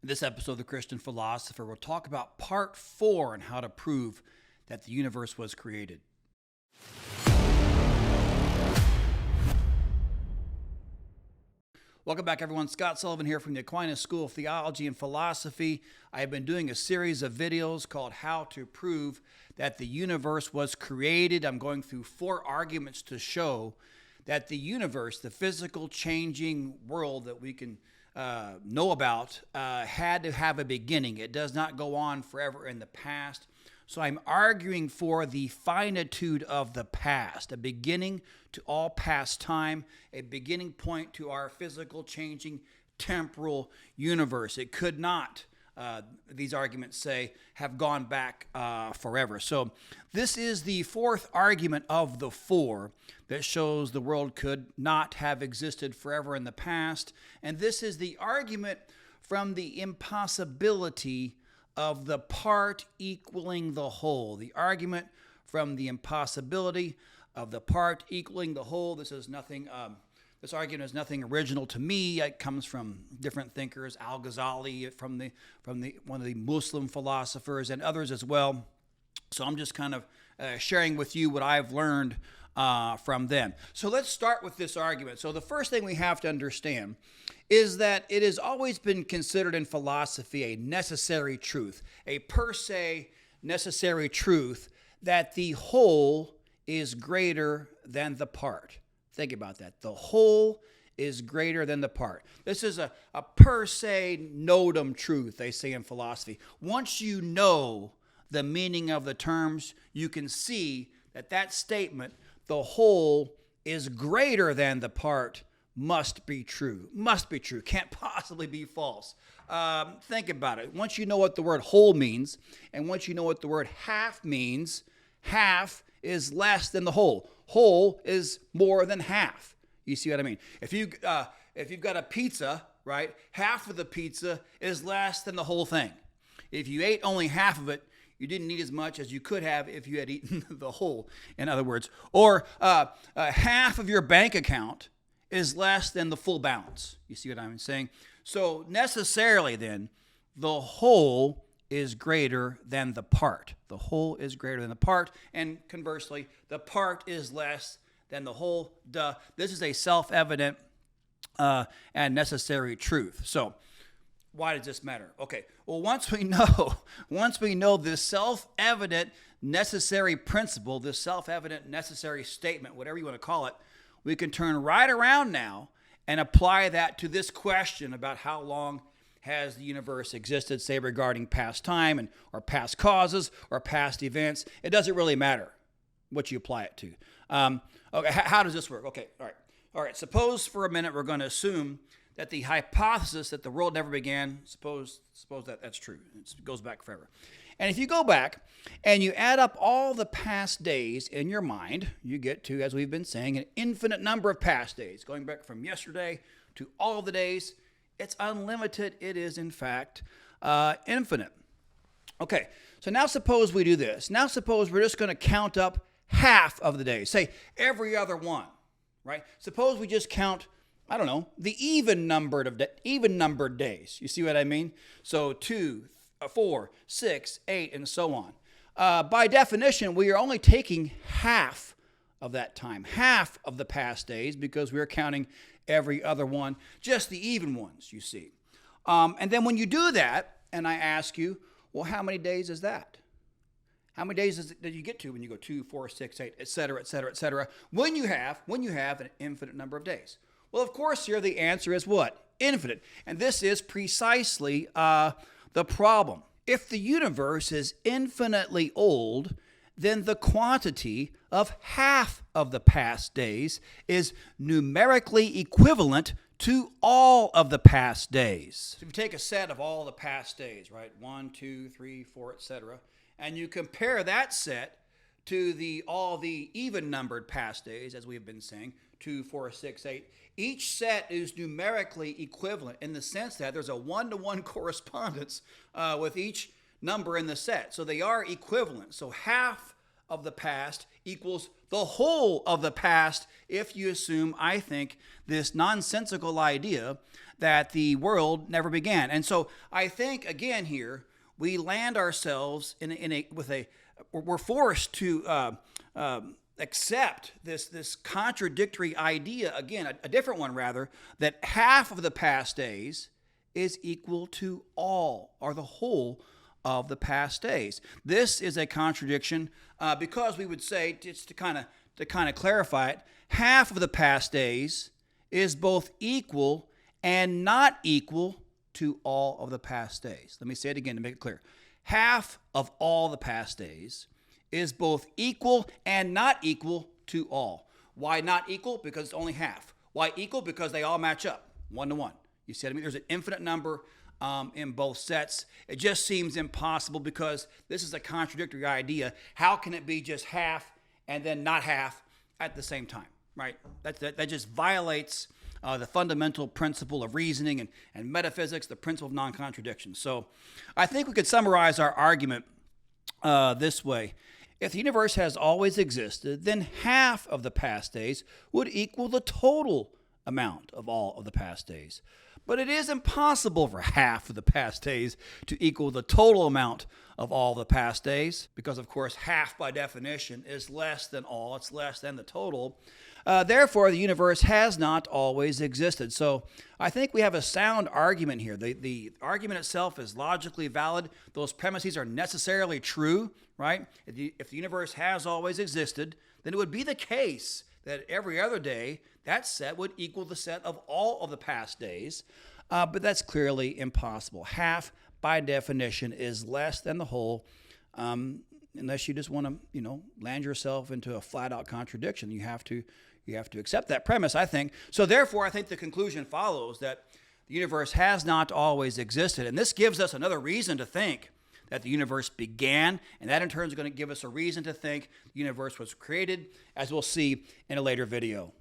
In this episode of The Christian Philosopher, we'll talk about part 4 on how to prove that the universe was created. Welcome back, everyone. Scott Sullivan here from the Aquinas School of Theology and Philosophy. I have been doing a series of videos called How to Prove That the Universe Was Created. I'm going through 4 arguments to show that the universe, the physical changing world that we can know about, had to have a beginning. It does not go on forever in the past. So I'm arguing for the finitude of the past, a beginning to all past time, a beginning point to our physical changing temporal universe. It could not, these arguments say, have gone back forever. So this is the 4th argument of the 4 that shows the world could not have existed forever in the past. And this is the argument from the impossibility of the part equaling the whole. The argument from the impossibility of the part equaling the whole. This is nothing. This argument is nothing original to me. It comes from different thinkers, Al-Ghazali, from one of the Muslim philosophers, and others as well. So I'm just kind of sharing with you what I've learned from them. So let's start with this argument. So the first thing we have to understand is that it has always been considered in philosophy a necessary truth, a per se necessary truth, that the whole is greater than the part. Think about that. The whole is greater than the part. This is a per se notum truth, they say in philosophy. Once you know the meaning of the terms, you can see that statement, the whole is greater than the part, must be true. Must be true. Can't possibly be false. Think about it. Once you know what the word whole means, and once you know what the word half means, half is less than the whole. Whole is more than half. You see what I mean? If you've got a pizza, right, half of the pizza is less than the whole thing. If you ate only half of it, you didn't eat as much as you could have if you had eaten the whole, in other words. Or half of your bank account is less than the full balance. You see what I'm saying? So necessarily then, the whole is greater than the part. The whole is greater than the part, and conversely, the part is less than the whole. Duh. This is a self-evident and necessary truth. So why does this matter? Okay, well, once we know this self-evident necessary principle, this self-evident necessary statement, whatever you want to call it, we can turn right around now and apply that to this question about how long has the universe existed, say regarding past time or past causes or past events. It doesn't really matter what you apply it to. Okay, how does this work? Okay, all right. Suppose for a minute we're going to assume that the hypothesis that the world never began, suppose that that's true. It goes back forever. And if you go back and you add up all the past days in your mind, you get to, as we've been saying, an infinite number of past days, going back from yesterday to all the days. It's unlimited. It is, in fact, infinite. Okay, so now suppose we do this. Now suppose we're just going to count up half of the days. Say every other one, right? Suppose we just count, I don't know, the even numbered days. You see what I mean? So 2, 4, 6, 8, and so on. By definition, we are only taking half of that time, half of the past days, because we're counting every other one, just the even ones, you see. And then when you do that, and I ask you, well, how many days is that? How many days did you get to when you go 2, 4, 6, 8, et cetera, et cetera, et cetera, when you have an infinite number of days? Well, of course, here the answer is what? Infinite. And this is precisely the problem. If the universe is infinitely old, then the quantity of half of the past days is numerically equivalent to all of the past days. So if you take a set of all the past days, right, 1, 2, 3, 4, etc., and you compare that set to all the even-numbered past days, as we've been saying, 2, 4, 6, 8, each set is numerically equivalent in the sense that there's a one-to-one correspondence with each number in the set. So they are equivalent. So half of the past equals the whole of the past if you assume, I think, this nonsensical idea that the world never began. And so I think, again, here, we land ourselves we're forced to accept this contradictory idea, again, a different one rather, that half of the past days is equal to all or the whole of the past days. This is a contradiction because we would say, just to kind of clarify it, half of the past days is both equal and not equal to all of the past days. Let me say it again to make it clear. Half of all the past days is both equal and not equal to all. Why not equal? Because it's only half. Why equal? Because they all match up 1-to-1. You see what I mean? There's an infinite number in both sets. It just seems impossible because this is a contradictory idea. How can it be just half and then not half at the same time, right? That just violates the fundamental principle of reasoning and metaphysics, the principle of non-contradiction. So I think we could summarize our argument this way. If the universe has always existed, then half of the past days would equal the total amount of all of the past days. But it is impossible for half of the past days to equal the total amount of all the past days, because, of course, half by definition is less than all. It's less than the total. Therefore, the universe has not always existed. So I think we have a sound argument here. The argument itself is logically valid. Those premises are necessarily true, right? If the universe has always existed, then it would be the case that every other day, that set would equal the set of all of the past days. But that's clearly impossible. Half, by definition, is less than the whole, unless you just want to, land yourself into a flat-out contradiction. You have to accept that premise, I think. So therefore, I think the conclusion follows that the universe has not always existed. And this gives us another reason to think that the universe began, and that in turn is going to give us a reason to think the universe was created, as we'll see in a later video.